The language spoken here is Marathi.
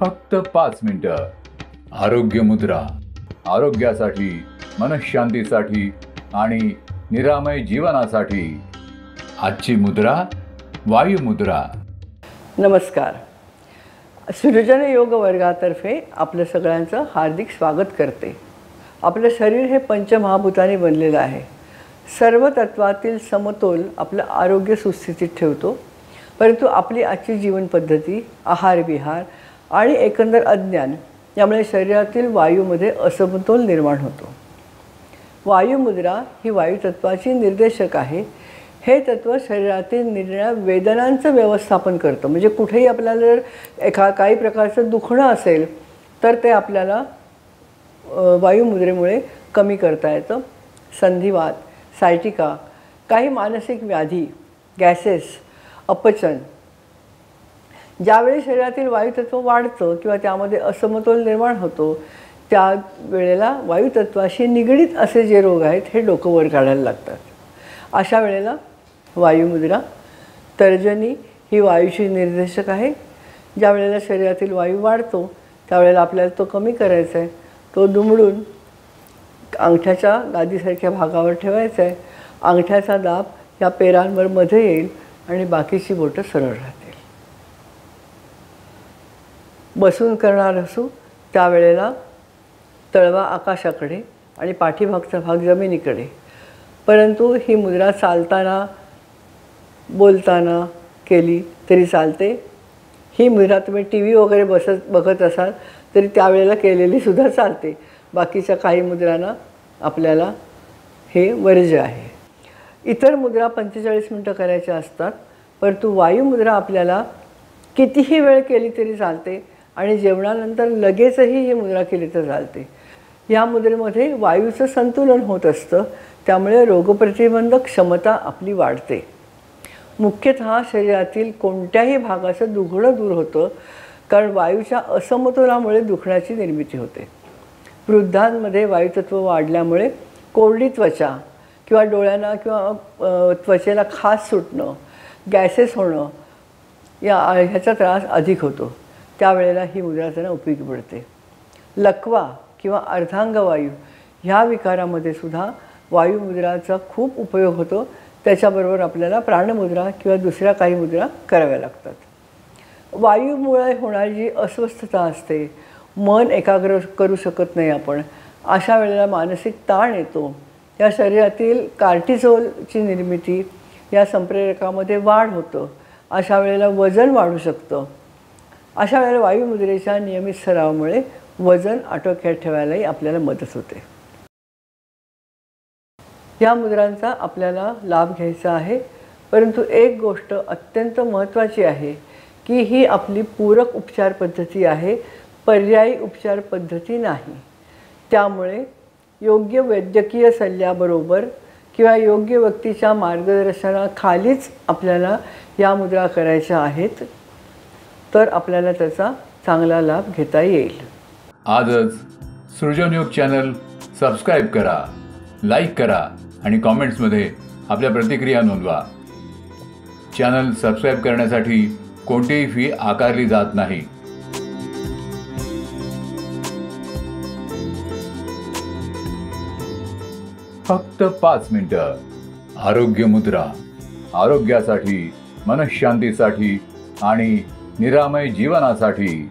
फक्त 5 मिनिटं. आरोग्य मुद्रा. आरोग्यासाठी, मनःशांतीसाठी आणि निरामय जीवनासाठी. आजची मुद्रा वायू मुद्रा. नमस्कार. सृजन योग वर्गातर्फे आपलं सगळ्यांचं हार्दिक स्वागत करते. आपलं शरीर हे पंचमहाभूतांनी बनलेलं आहे. सर्व तत्वातील समतोल आपलं आरोग्य सुस्थितीत ठेवतो. परंतु आपली आजची जीवनपद्धती, आहारविहार आणि एकंदर अज्ञान यामुळे शरीरातील वायूमध्ये असमतोल निर्माण होतो. वायुमुद्रा ही वायुतत्वाची निर्देशक आहे. हे तत्व शरीरातील निरनिराळ्या वेदनांचं व्यवस्थापन करतं. म्हणजे कुठेही आपल्याला जर काही प्रकारचं दुखणं असेल तर ते आपल्याला वायुमुद्रेमुळे कमी करता येतं. संधिवात, सायटिका, काही मानसिक व्याधी, गॅसेस, अपचन, ज्यावेळी शरीरातील वायुतत्व वाढतं किंवा त्यामध्ये असमतोल निर्माण होतो त्या वेळेला वायुतत्वाशी निगडीत असे जे रोग आहेत हे डोकं वर काढायला लागतात. अशा वेळेला वायुमुद्रा. तर्जनी ही वायूची निर्देशक आहे. ज्या वेळेला शरीरातील वायू वाढतो त्यावेळेला आपल्याला तो कमी करायचा आहे. तो दुमडून अंगठ्याच्या गादीसारख्या भागावर ठेवायचा आहे. अंगठ्याचा दाब या पेरांवर मध्ये येईल आणि बाकीची बोटं सरळ राहतील. बसून करणार असू त्यावेळेला तळवा आकाशाकडे आणि पाठीमागचा भाग जमिनीकडे. परंतु ही मुद्रा चालताना, बोलताना केली तरी चालते. ही मुद्रा तुम्ही टी व्ही वगैरे बघत असाल तरी त्यावेळेला केलेली सुद्धा चालते. बाकीच्या काही मुद्रांना आपल्याला हे वर्ज्य आहे. इतर मुद्रा 45 मिनटं करायच्या असतात. परंतु वायुमुद्रा आपल्याला कितीही वेळ केली तरी चालते आणि जेवणानंतर लगेचही ही मुद्रा केली तर चालते. या मुद्रेमध्ये वायूचं संतुलन होत असतं. त्यामुळे रोगप्रतिबंधक क्षमता आपली वाढते. मुख्यतः शरीरातील कोणत्याही भागाचं दुखणं दूर होतं, कारण वायूच्या असमतोलामुळे दुखण्याची निर्मिती होते. वृद्धांमध्ये वायुतत्व वाढल्यामुळे कोरडी त्वचा किंवा डोळ्यांना किंवा त्वचेला खाज सुटणं, गॅसेस होणं ह्याचा त्रास अधिक होतो. त्यावेळेला ही मुद्रा त्यांना उपयोगी पडते. लकवा किंवा अर्धांगवायू ह्या विकारामध्ये सुद्धा वायुमुद्राचा खूप उपयोग होतो. त्याच्याबरोबर आपल्याला प्राणमुद्रा किंवा दुसऱ्या काही मुद्रा कराव्या लागतात. वायूमुळे होणारी जी अस्वस्थता असते, मन एकाग्र करू शकत नाही आपण, अशा वेळेला मानसिक ताण येतो. या शरीरातील कार्टिसोलची निर्मिती या संप्रेरकामध्ये वाढ होतं. अशा वेळेला वजन वाढू शकतं. अशा वेळेला वायुमुद्रेच्या नियमित सरावामुळे वजन आटोक्यात ठेवायलाही आपल्याला मदत होते. या मुद्रांचा आपल्याला लाभ घ्यायचा आहे. परंतु एक गोष्ट अत्यंत महत्त्वाची आहे की ही आपली पूरक उपचार पद्धती आहे, पर्यायी उपचार पद्धती नाही. त्यामुळे योग्य वैद्यकीय सल्ल्याबरोबर किंवा योग्य व्यक्तीच्या मार्गदर्शनाखालीच आपल्याला या मुद्रा करायच्या आहेत, तर आपल्याला त्याचा चांगला लाभ घेता येईल. आजच सृजनयोग चॅनल सबस्क्राईब करा, लाईक करा आणि कॉमेंट्समध्ये आपल्या प्रतिक्रिया नोंदवा. चॅनल सबस्क्राईब करण्यासाठी कोणतीही फी आकारली जात नाही. फक्त 5 मिनिटं. आरोग्य मुद्रा. आरोग्यासाठी, मनःशांतीसाठी आणि निरामय जीवनासाठी.